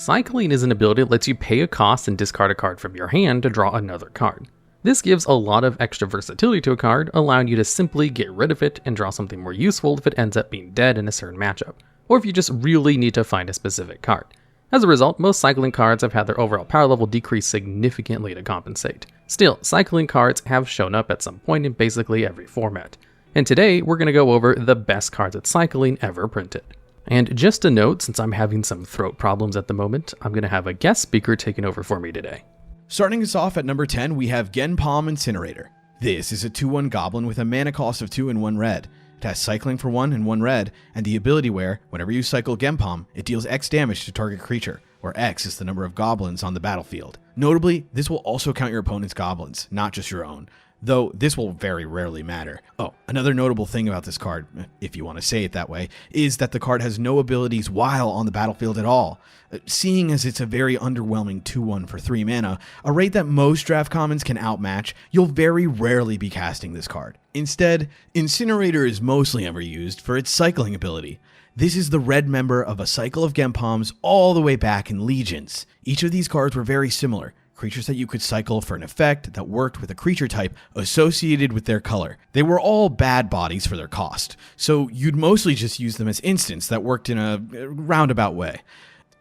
Cycling is an ability that lets you pay a cost and discard a card from your hand to draw another card. This gives a lot of extra versatility to a card, allowing you to simply get rid of it and draw something more useful if it ends up being dead in a certain matchup, or if you just really need to find a specific card. As a result, most cycling cards have had their overall power level decrease significantly to compensate. Still, cycling cards have shown up at some point in basically every format. And today, we're going to go over the best cards at cycling ever printed. And just a note, since I'm having some throat problems at the moment, I'm going to have a guest speaker taking over for me today. Starting us off at number 10, we have Gempalm Incinerator. This is a 2/1 goblin with a mana cost of 2 and 1 red. It has cycling for 1 and 1 red, and the ability where, whenever you cycle Gempalm, it deals X damage to target creature, where X is the number of goblins on the battlefield. Notably, this will also count your opponent's goblins, not just your own, though this will very rarely matter. Oh, another notable thing about this card, if you want to say it that way, is that the card has no abilities while on the battlefield at all. Seeing as it's a very underwhelming 2/1 for 3 mana, a rate that most draft commons can outmatch, you'll very rarely be casting this card. Instead, Incinerator is mostly ever used for its cycling ability. This is the red member of a cycle of Gempalms all the way back in Legions. Each of these cards were very similar. Creatures that you could cycle for an effect that worked with a creature type associated with their color. They were all bad bodies for their cost, so you'd mostly just use them as instants that worked in a roundabout way.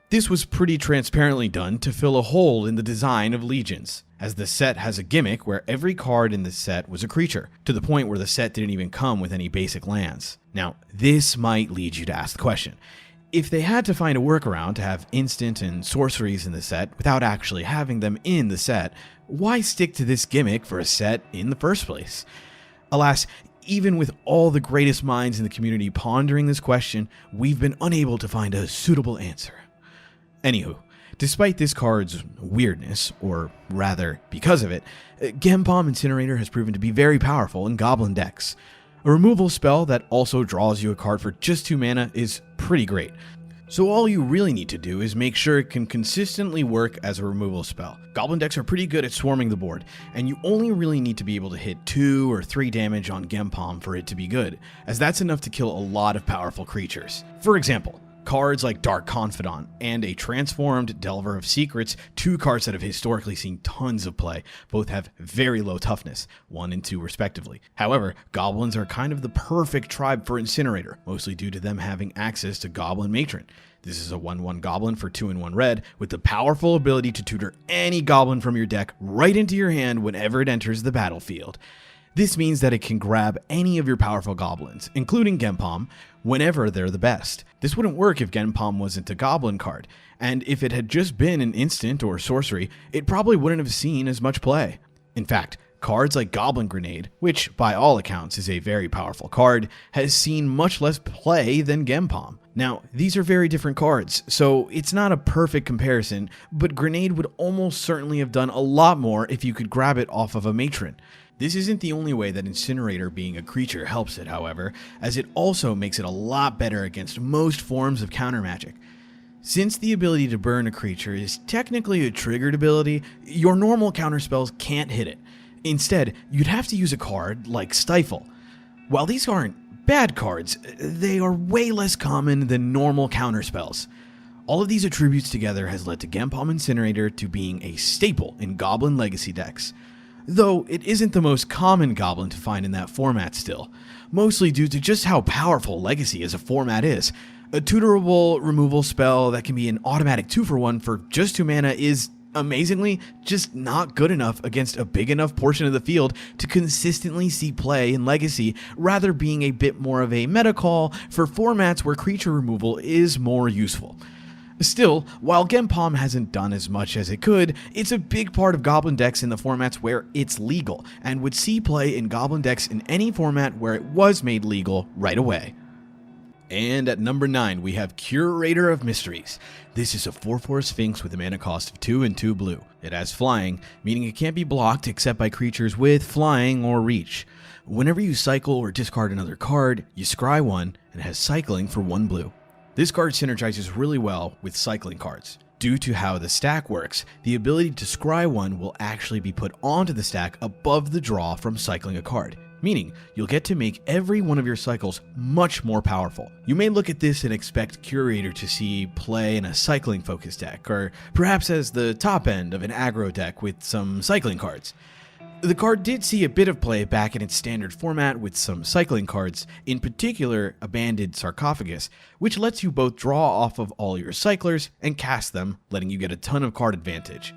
This was pretty transparently done to fill a hole in the design of Legions, as the set has a gimmick where every card in the set was a creature, to the point where the set didn't even come with any basic lands. Now, this might lead you to ask the question: if they had to find a workaround to have instant and sorceries in the set without actually having them in the set, why stick to this gimmick for a set in the first place? Alas, even with all the greatest minds in the community pondering this question, we've been unable to find a suitable answer. Anywho, despite this card's weirdness, or rather because of it, Gempalm Incinerator has proven to be very powerful in goblin decks. A removal spell that also draws you a card for just 2 mana is pretty great. So all you really need to do is make sure it can consistently work as a removal spell. Goblin decks are pretty good at swarming the board, and you only really need to be able to hit 2 or 3 damage on Gempalm for it to be good, as that's enough to kill a lot of powerful creatures. For example, cards like Dark Confidant and a transformed Delver of Secrets, 2 cards that have historically seen tons of play, both have very low toughness, 1 and 2 respectively. However, goblins are kind of the perfect tribe for Incinerator, mostly due to them having access to Goblin Matron. This is a 1/1 goblin for 2 and 1 red, with the powerful ability to tutor any goblin from your deck right into your hand whenever it enters the battlefield. This means that it can grab any of your powerful goblins, including Gempalm, whenever they're the best. This wouldn't work if Gempalm wasn't a goblin card, and if it had just been an instant or sorcery, it probably wouldn't have seen as much play. In fact, cards like Goblin Grenade, which by all accounts is a very powerful card, has seen much less play than Gempalm. Now, these are very different cards, so it's not a perfect comparison, but Grenade would almost certainly have done a lot more if you could grab it off of a matron. This isn't the only way that Incinerator being a creature helps it, however, as it also makes it a lot better against most forms of counter magic. Since the ability to burn a creature is technically a triggered ability, your normal counterspells can't hit it. Instead, you'd have to use a card like Stifle. While these aren't bad cards, they are way less common than normal counterspells. All of these attributes together has led to Gempalm Incinerator to being a staple in Goblin Legacy decks. Though it isn't the most common goblin to find in that format still, mostly due to just how powerful Legacy as a format is. A tutorable removal spell that can be an automatic 2-for-1 for just 2 mana is, amazingly, just not good enough against a big enough portion of the field to consistently see play in Legacy, rather being a bit more of a meta call for formats where creature removal is more useful. Still, while Gempalm hasn't done as much as it could, it's a big part of Goblin decks in the formats where it's legal, and would see play in Goblin decks in any format where it was made legal right away. And at number 9, we have Curator of Mysteries. This is a 4/4 Sphinx with a mana cost of 2 and 2 blue. It has flying, meaning it can't be blocked except by creatures with flying or reach. Whenever you cycle or discard another card, you scry 1, and it has cycling for 1 blue. This card synergizes really well with cycling cards. Due to how the stack works, the ability to scry 1 will actually be put onto the stack above the draw from cycling a card. meaning you'll get to make every one of your cycles much more powerful. You may look at this and expect Curator to see play in a cycling focused deck, or perhaps as the top end of an aggro deck with some cycling cards. The card did see a bit of play back in its standard format with some cycling cards, in particular a banded Sarcophagus, which lets you both draw off of all your cyclers and cast them, letting you get a ton of card advantage.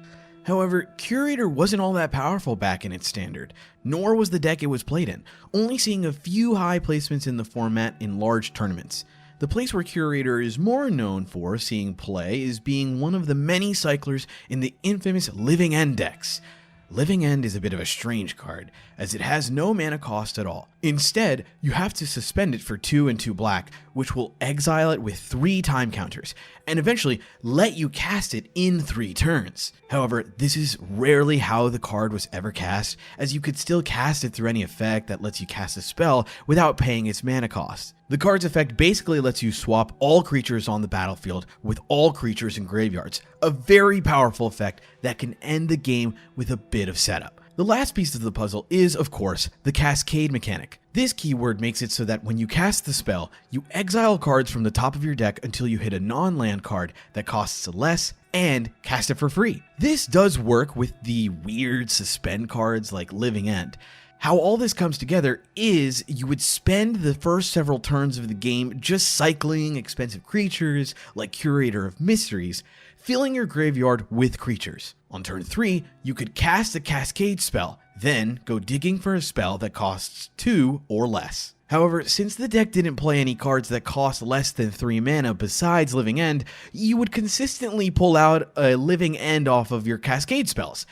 However, Curator wasn't all that powerful back in its standard, nor was the deck it was played in, only seeing a few high placements in the format in large tournaments. The place where Curator is more known for seeing play is being one of the many cyclers in the infamous Living End decks. Living End is a bit of a strange card, as it has no mana cost at all. Instead, you have to suspend it for 2 and 2 black, which will exile it with 3 time counters, and eventually let you cast it in 3 turns. However, this is rarely how the card was ever cast, as you could still cast it through any effect that lets you cast a spell without paying its mana cost. The card's effect basically lets you swap all creatures on the battlefield with all creatures in graveyards, a very powerful effect that can end the game with a bit of setup. The last piece of the puzzle is, of course, the Cascade mechanic. This keyword makes it so that when you cast the spell, you exile cards from the top of your deck until you hit a non-land card that costs less and cast it for free. This does work with the weird suspend cards like Living End. How all this comes together is you would spend the first several turns of the game just cycling expensive creatures like Curator of Mysteries, filling your graveyard with creatures. On turn 3, you could cast a Cascade spell, then go digging for a spell that costs 2 or less. However, since the deck didn't play any cards that cost less than 3 mana besides Living End, you would consistently pull out a Living End off of your Cascade spells.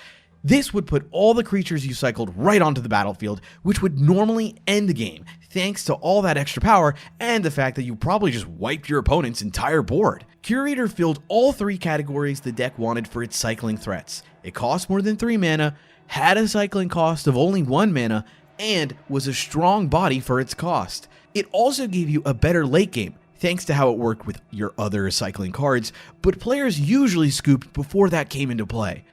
This would put all the creatures you cycled right onto the battlefield, which would normally end the game, thanks to all that extra power and the fact that you probably just wiped your opponent's entire board. Curator filled all 3 categories the deck wanted for its cycling threats. It cost more than 3 mana, had a cycling cost of only 1 mana, and was a strong body for its cost. It also gave you a better late game, thanks to how it worked with your other cycling cards, but players usually scooped before that came into play.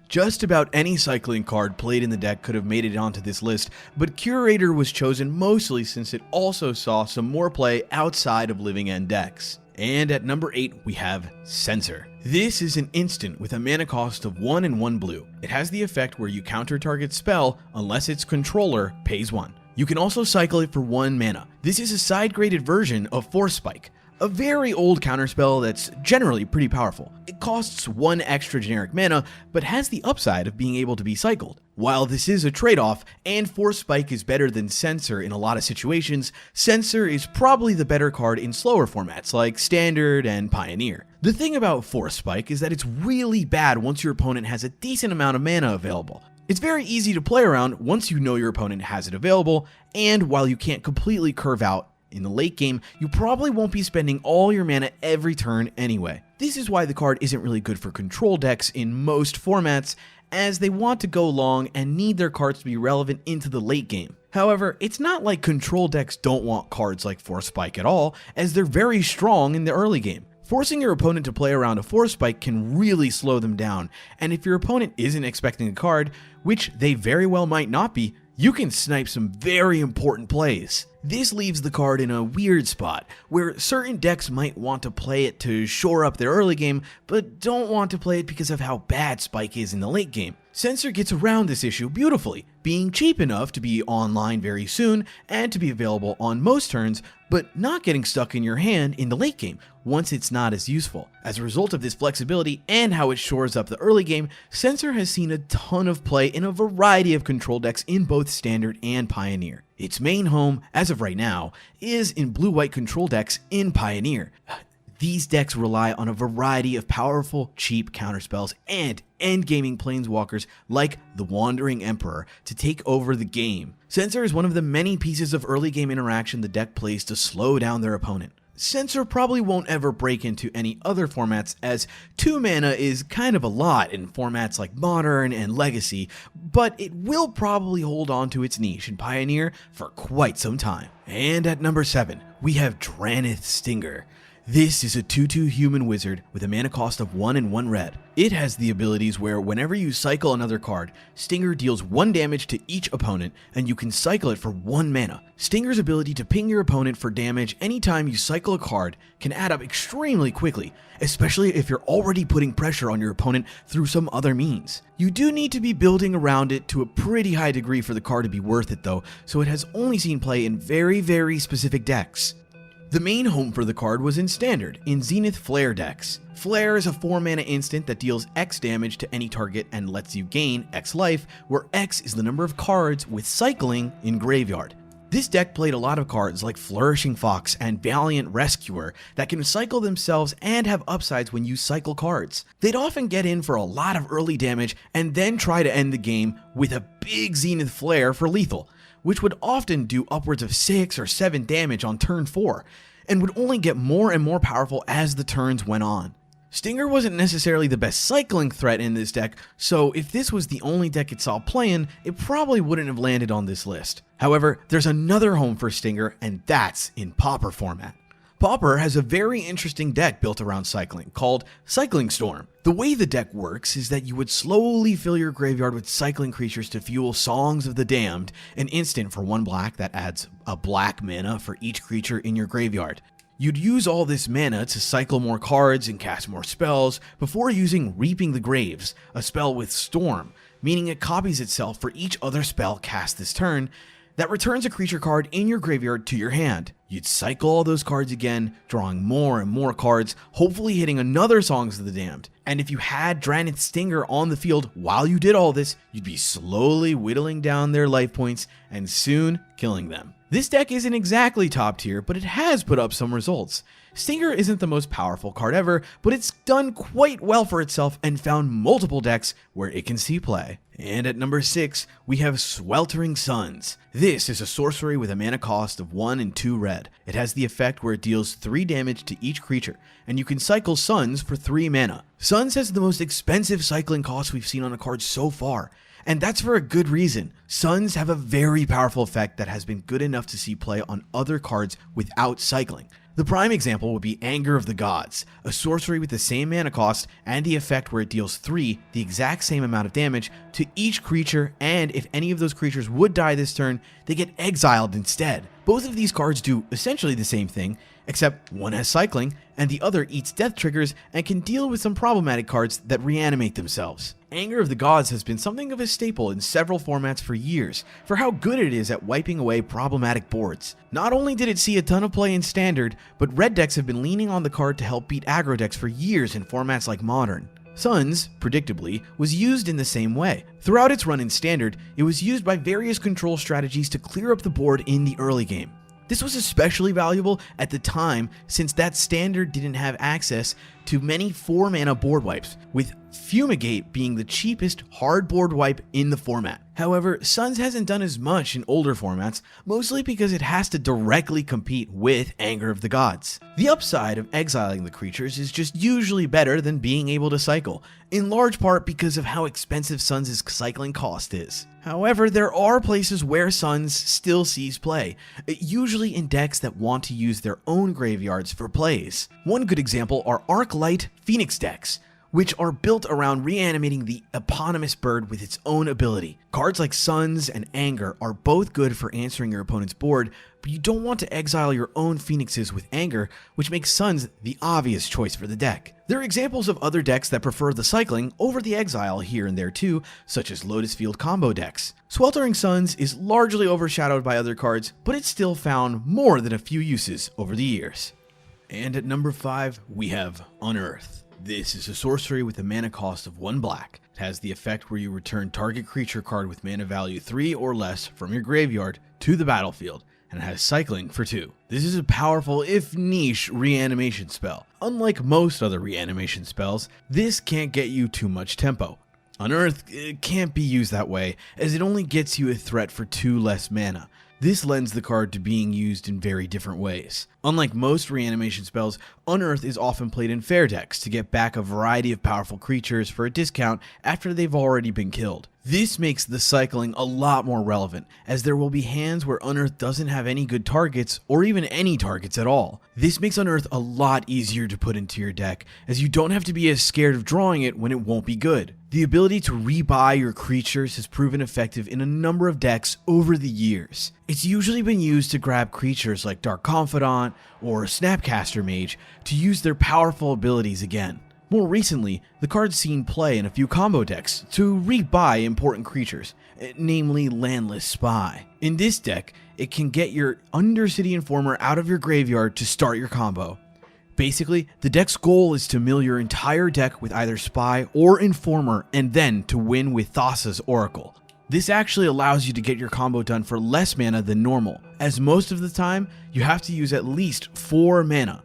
Just about any cycling card played in the deck could have made it onto this list, but Curator was chosen mostly since it also saw some more play outside of Living End decks. And at number 8, we have Censor. This is an instant with a mana cost of 1 and 1 blue. It has the effect where you counter target spell unless its controller pays 1. You can also cycle it for 1 mana. This is a side-graded version of Force Spike, a very old counterspell that's generally pretty powerful. It costs 1 extra generic mana, but has the upside of being able to be cycled. While this is a trade-off, and Force Spike is better than Censor in a lot of situations, Censor is probably the better card in slower formats like Standard and Pioneer. The thing about Force Spike is that it's really bad once your opponent has a decent amount of mana available. It's very easy to play around once you know your opponent has it available, and while you can't completely curve out in the late game, you probably won't be spending all your mana every turn anyway. This is why the card isn't really good for control decks in most formats, as they want to go long and need their cards to be relevant into the late game. However, it's not like control decks don't want cards like Force Spike at all, as they're very strong in the early game. Forcing your opponent to play around a Force Spike can really slow them down, and if your opponent isn't expecting a card, which they very well might not be, you can snipe some very important plays. This leaves the card in a weird spot, where certain decks might want to play it to shore up their early game, but don't want to play it because of how bad Spike is in the late game. Censor gets around this issue beautifully, being cheap enough to be online very soon and to be available on most turns, but not getting stuck in your hand in the late game once it's not as useful. As a result of this flexibility and how it shores up the early game, Censor has seen a ton of play in a variety of control decks in both Standard and Pioneer. Its main home, as of right now, is in blue-white control decks in Pioneer. These decks rely on a variety of powerful, cheap counterspells and endgaming planeswalkers like the Wandering Emperor to take over the game. Censor is one of the many pieces of early game interaction the deck plays to slow down their opponent. Censor probably won't ever break into any other formats, as 2 mana is kind of a lot in formats like Modern and Legacy, but it will probably hold on to its niche in Pioneer for quite some time. And at number 7, we have Drannith Stinger. This is a 2/2 human wizard with a mana cost of 1 and 1 red. It has the abilities where whenever you cycle another card, Stinger deals 1 damage to each opponent and you can cycle it for 1 mana. Stinger's ability to ping your opponent for damage anytime you cycle a card can add up extremely quickly, especially if you're already putting pressure on your opponent through some other means. You do need to be building around it to a pretty high degree for the card to be worth it though, so it has only seen play in very specific decks. The main home for the card was in Standard, in Zenith Flare decks. Flare is a 4 mana instant that deals X damage to any target and lets you gain X life, where X is the number of cards with cycling in graveyard. This deck played a lot of cards like Flourishing Fox and Valiant Rescuer that can cycle themselves and have upsides when you cycle cards. They'd often get in for a lot of early damage and then try to end the game with a big Zenith Flare for lethal, which would often do upwards of 6 or 7 damage on turn 4, and would only get more and more powerful as the turns went on. Stinger wasn't necessarily the best cycling threat in this deck, so if this was the only deck it saw playing, it probably wouldn't have landed on this list. However, there's another home for Stinger, and that's in Pauper format. Pauper has a very interesting deck built around cycling, called Cycling Storm. The way the deck works is that you would slowly fill your graveyard with cycling creatures to fuel Songs of the Damned, an instant for 1 black that adds a black mana for each creature in your graveyard. You'd use all this mana to cycle more cards and cast more spells before using Reaping the Graves, a spell with Storm, meaning it copies itself for each other spell cast this turn, that returns a creature card in your graveyard to your hand. You'd cycle all those cards again, drawing more and more cards, hopefully hitting another Songs of the Damned. And if you had Drannith Stinger on the field while you did all this, you'd be slowly whittling down their life points and soon killing them. This deck isn't exactly top tier, but it has put up some results. Stinger isn't the most powerful card ever, but it's done quite well for itself and found multiple decks where it can see play. And at number 6, we have Sweltering Suns. This is a sorcery with a mana cost of 1 and 2 red. It has the effect where it deals 3 damage to each creature, and you can cycle Suns for 3 mana. Suns has the most expensive cycling cost we've seen on a card so far, and that's for a good reason. Suns have a very powerful effect that has been good enough to see play on other cards without cycling. The prime example would be Anger of the Gods, a sorcery with the same mana cost and the effect where it deals 3, the exact same amount of damage, to each creature, and if any of those creatures would die this turn, they get exiled instead. Both of these cards do essentially the same thing, except one has cycling, and the other eats death triggers and can deal with some problematic cards that reanimate themselves. Anger of the Gods has been something of a staple in several formats for years, for how good it is at wiping away problematic boards. Not only did it see a ton of play in Standard, but red decks have been leaning on the card to help beat aggro decks for years in formats like Modern. Suns, predictably, was used in the same way. Throughout its run in Standard, it was used by various control strategies to clear up the board in the early game. This was especially valuable at the time since that Standard didn't have access to many 4-mana board wipes, with Fumigate being the cheapest hard board wipe in the format. However, Suns hasn't done as much in older formats, mostly because it has to directly compete with Anger of the Gods. The upside of exiling the creatures is just usually better than being able to cycle, in large part because of how expensive Suns' cycling cost is. However, there are places where Suns still sees play, usually in decks that want to use their own graveyards for plays. One good example are Arclight Phoenix decks, which are built around reanimating the eponymous bird with its own ability. Cards like Suns and Anger are both good for answering your opponent's board, but you don't want to exile your own phoenixes with Anger, which makes Suns the obvious choice for the deck. There are examples of other decks that prefer the cycling over the exile here and there too, such as Lotus Field combo decks. Sweltering Suns is largely overshadowed by other cards, but it's still found more than a few uses over the years. And at number 5, we have Unearth. This is a sorcery with a mana cost of 1 black. It has the effect where you return target creature card with mana value 3 or less from your graveyard to the battlefield, and it has cycling for 2. This is a powerful, if niche, reanimation spell. Unlike most other reanimation spells, this can't get you too much tempo. Unearth can't be used that way, as it only gets you a threat for 2 less mana. This lends the card to being used in very different ways. Unlike most reanimation spells, Unearth is often played in fair decks to get back a variety of powerful creatures for a discount after they've already been killed. This makes the cycling a lot more relevant, as there will be hands where Unearth doesn't have any good targets, or even any targets at all. This makes Unearth a lot easier to put into your deck, as you don't have to be as scared of drawing it when it won't be good. The ability to rebuy your creatures has proven effective in a number of decks over the years. It's usually been used to grab creatures like Dark Confidant or Snapcaster Mage to use their powerful abilities again. More recently, the card's seen play in a few combo decks to rebuy important creatures, namely Landless Spy. In this deck, it can get your Undercity Informer out of your graveyard to start your combo. Basically, the deck's goal is to mill your entire deck with either Spy or Informer and then to win with Thassa's Oracle. This actually allows you to get your combo done for less mana than normal, as most of the time, you have to use at least 4 mana.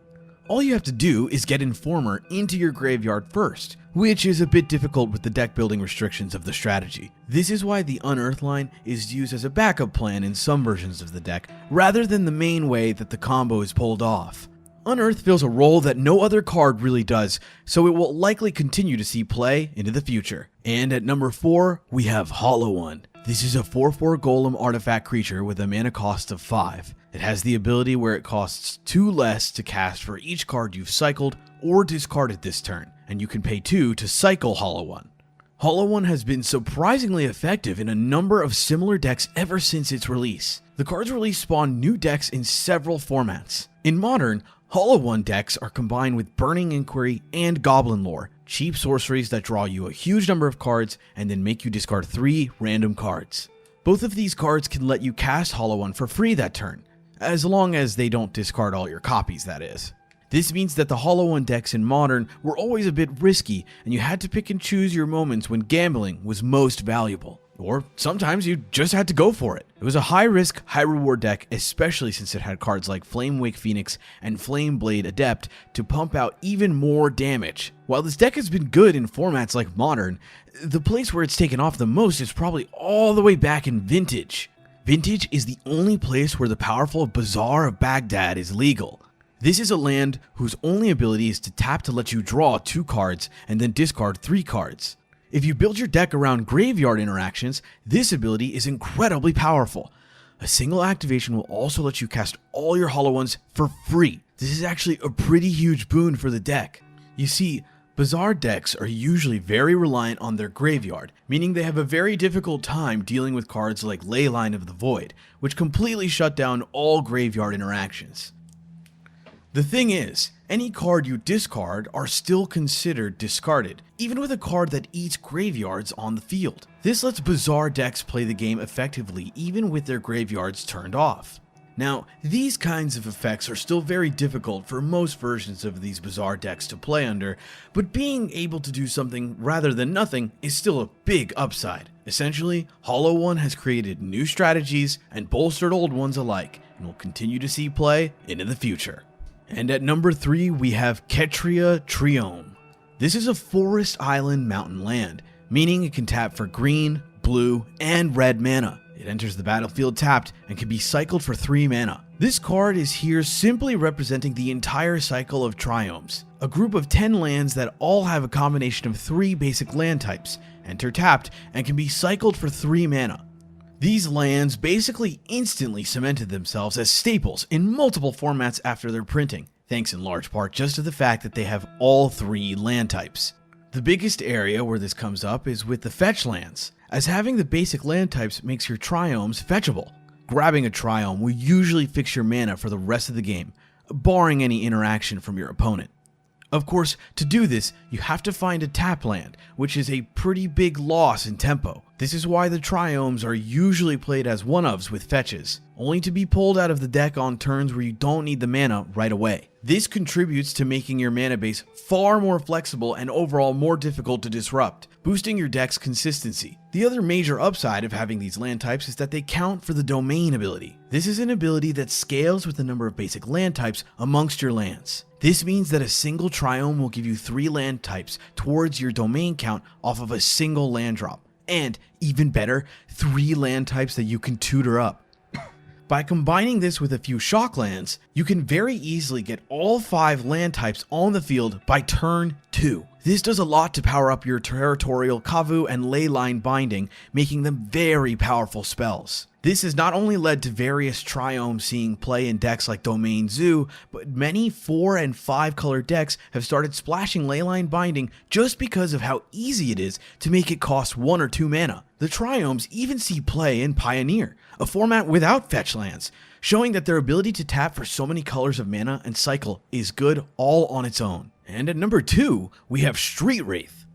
All you have to do is get Informer into your graveyard first, which is a bit difficult with the deck building restrictions of the strategy. This is why the Unearth line is used as a backup plan in some versions of the deck, rather than the main way that the combo is pulled off. Unearth fills a role that no other card really does, so it will likely continue to see play into the future. And at number 4, we have Hollow One. This is a 4/4 golem artifact creature with a mana cost of 5. It has the ability where it costs 2 less to cast for each card you've cycled or discarded this turn, and you can pay 2 to cycle Hollow One. Hollow One has been surprisingly effective in a number of similar decks ever since its release. The card's release spawned new decks in several formats. In Modern, Hollow One decks are combined with Burning Inquiry and Goblin Lore, cheap sorceries that draw you a huge number of cards and then make you discard 3 random cards. Both of these cards can let you cast Hollow One for free that turn, as long as they don't discard all your copies, that is. This means that the Hollow One decks in Modern were always a bit risky, and you had to pick and choose your moments when gambling was most valuable. Or sometimes you just had to go for it. It was a high-risk, high-reward deck, especially since it had cards like Flamewake Phoenix and Flameblade Adept to pump out even more damage. While this deck has been good in formats like Modern, the place where it's taken off the most is probably all the way back in Vintage. Vintage is the only place where the powerful Bazaar of Baghdad is legal. This is a land whose only ability is to tap to let you draw 2 cards and then discard 3 cards. If you build your deck around graveyard interactions, this ability is incredibly powerful. A single activation will also let you cast all your Hollow Ones for free. This is actually a pretty huge boon for the deck. You see, Bazaar decks are usually very reliant on their graveyard, meaning they have a very difficult time dealing with cards like Leyline of the Void, which completely shut down all graveyard interactions. The thing is, any card you discard are still considered discarded, even with a card that eats graveyards on the field. This lets Bazaar decks play the game effectively even with their graveyards turned off. Now, these kinds of effects are still very difficult for most versions of these Bazaar decks to play under, but being able to do something rather than nothing is still a big upside. Essentially, Hollow One has created new strategies and bolstered old ones alike, and will continue to see play into the future. And at number 3, we have Ketria Triome. This is a forest island mountain land, meaning it can tap for green, blue, and red mana. It enters the battlefield tapped and can be cycled for 3 mana. This card is here simply representing the entire cycle of Triomes, a group of 10 lands that all have a combination of 3 basic land types, enter tapped, and can be cycled for 3 mana. These lands basically instantly cemented themselves as staples in multiple formats after their printing, thanks in large part just to the fact that they have all 3 land types. The biggest area where this comes up is with the fetch lands, as having the basic land types makes your Triomes fetchable. Grabbing a Triome will usually fix your mana for the rest of the game, barring any interaction from your opponent. Of course, to do this, you have to find a tap land, which is a pretty big loss in tempo. This is why the Triomes are usually played as one-ofs with fetches, only to be pulled out of the deck on turns where you don't need the mana right away. This contributes to making your mana base far more flexible and overall more difficult to disrupt, boosting your deck's consistency. The other major upside of having these land types is that they count for the domain ability. This is an ability that scales with the number of basic land types amongst your lands. This means that a single Triome will give you 3 land types towards your domain count off of a single land drop. And, even better, 3 land types that you can tutor up. By combining this with a few shock lands, you can very easily get all 5 land types on the field by turn 2. This does a lot to power up your territorial Kavu and Leyline Binding, making them very powerful spells. This has not only led to various Triomes seeing play in decks like Domain Zoo, but many 4 and 5 color decks have started splashing Leyline Binding just because of how easy it is to make it cost 1 or 2 mana. The Triomes even see play in Pioneer, a format without fetch lands, showing that their ability to tap for so many colors of mana and cycle is good all on its own. And at number 2, we have Street Wraith.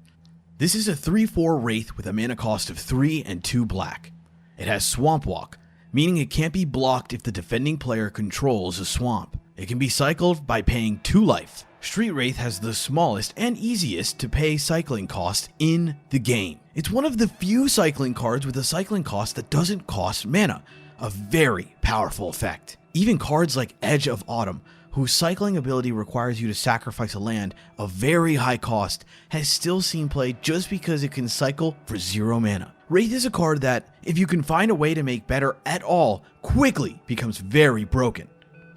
This is a 3/4 Wraith with a mana cost of 3 and 2 black. It has Swamp Walk, meaning it can't be blocked if the defending player controls a swamp. It can be cycled by paying 2 life. Street Wraith has the smallest and easiest to pay cycling cost in the game. It's one of the few cycling cards with a cycling cost that doesn't cost mana, a very powerful effect. Even cards like Edge of Autumn, whose cycling ability requires you to sacrifice a land of very high cost, has still seen play just because it can cycle for 0 mana. Wraith is a card that, if you can find a way to make better at all, quickly becomes very broken.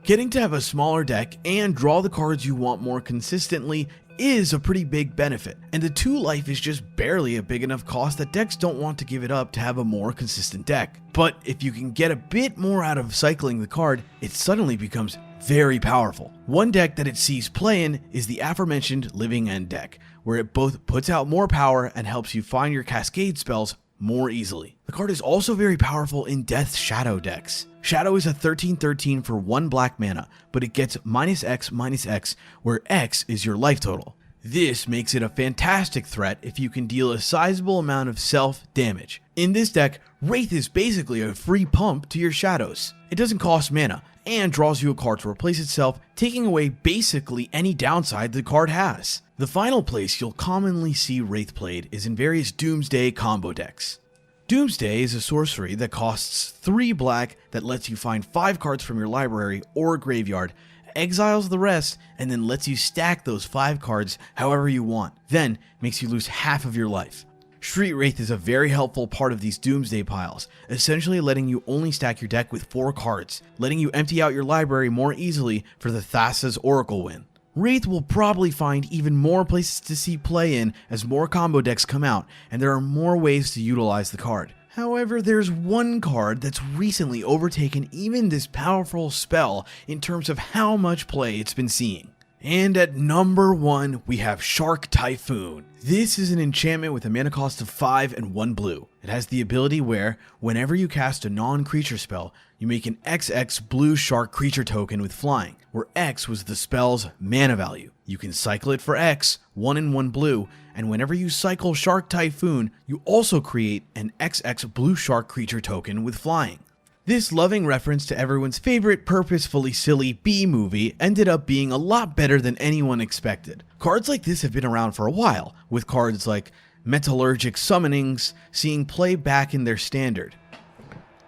Getting to have a smaller deck and draw the cards you want more consistently is a pretty big benefit, and the 2 life is just barely a big enough cost that decks don't want to give it up to have a more consistent deck. But if you can get a bit more out of cycling the card, it suddenly becomes very powerful. One deck that it sees play in is the aforementioned Living End deck, where it both puts out more power and helps you find your cascade spells more easily. The card is also very powerful in Death Shadow decks. Shadow is a 13/13 for 1 black mana, but it gets -X/-X, where X is your life total. This makes it a fantastic threat if you can deal a sizable amount of self damage. In this deck, Wraith is basically a free pump to your shadows. It doesn't cost mana, and draws you a card to replace itself, taking away basically any downside the card has. The final place you'll commonly see Wraith played is in various Doomsday combo decks. Doomsday is a sorcery that costs 3 black that lets you find 5 cards from your library or graveyard, exiles the rest, and then lets you stack those 5 cards however you want, then makes you lose half of your life. Street Wraith is a very helpful part of these Doomsday piles, essentially letting you only stack your deck with 4 cards, letting you empty out your library more easily for the Thassa's Oracle win. Wraith will probably find even more places to see play in as more combo decks come out, and there are more ways to utilize the card. However, there's one card that's recently overtaken even this powerful spell in terms of how much play it's been seeing. And at number 1, we have Shark Typhoon. This is an enchantment with a mana cost of 5 and 1 blue. It has the ability where, whenever you cast a non-creature spell, you make an XX blue shark creature token with flying, where X was the spell's mana value. You can cycle it for X, 1 and 1 blue, and whenever you cycle Shark Typhoon, you also create an XX blue shark creature token with flying. This loving reference to everyone's favorite purposefully silly B movie ended up being a lot better than anyone expected. Cards like this have been around for a while, with cards like Metallurgic Summonings seeing play back in their standard.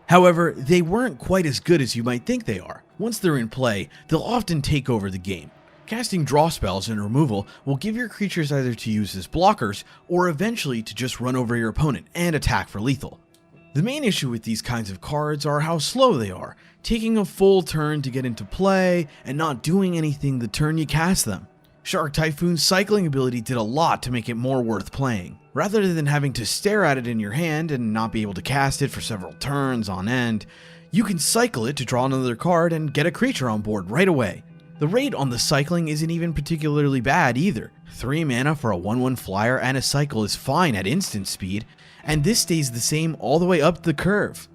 However, they weren't quite as good as you might think they are. Once they're in play, they'll often take over the game. Casting draw spells and removal will give your creatures either to use as blockers, or eventually to just run over your opponent and attack for lethal. The main issue with these kinds of cards are how slow they are, taking a full turn to get into play and not doing anything the turn you cast them. Shark Typhoon's cycling ability did a lot to make it more worth playing. Rather than having to stare at it in your hand and not be able to cast it for several turns on end, you can cycle it to draw another card and get a creature on board right away. The rate on the cycling isn't even particularly bad either. 3 mana for a 1/1 flyer and a cycle is fine at instant speed, and this stays the same all the way up the curve.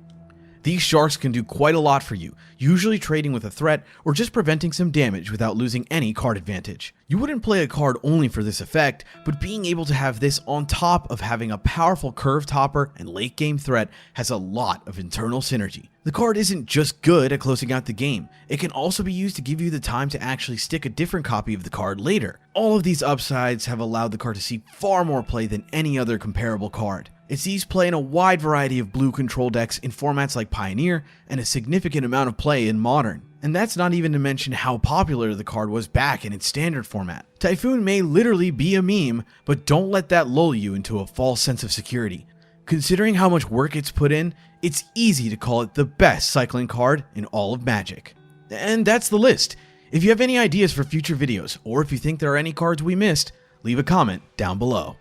These sharks can do quite a lot for you, usually trading with a threat or just preventing some damage without losing any card advantage. You wouldn't play a card only for this effect, but being able to have this on top of having a powerful curve topper and late game threat has a lot of internal synergy. The card isn't just good at closing out the game, it can also be used to give you the time to actually stick a different copy of the card later. All of these upsides have allowed the card to see far more play than any other comparable card. It sees play in a wide variety of blue control decks in formats like Pioneer, and a significant amount of play in Modern. And that's not even to mention how popular the card was back in its standard format. Typhoon may literally be a meme, but don't let that lull you into a false sense of security. Considering how much work it's put in, It's easy to call it the best cycling card in all of Magic. And that's the list. If you have any ideas for future videos, or if you think there are any cards we missed, leave a comment down below.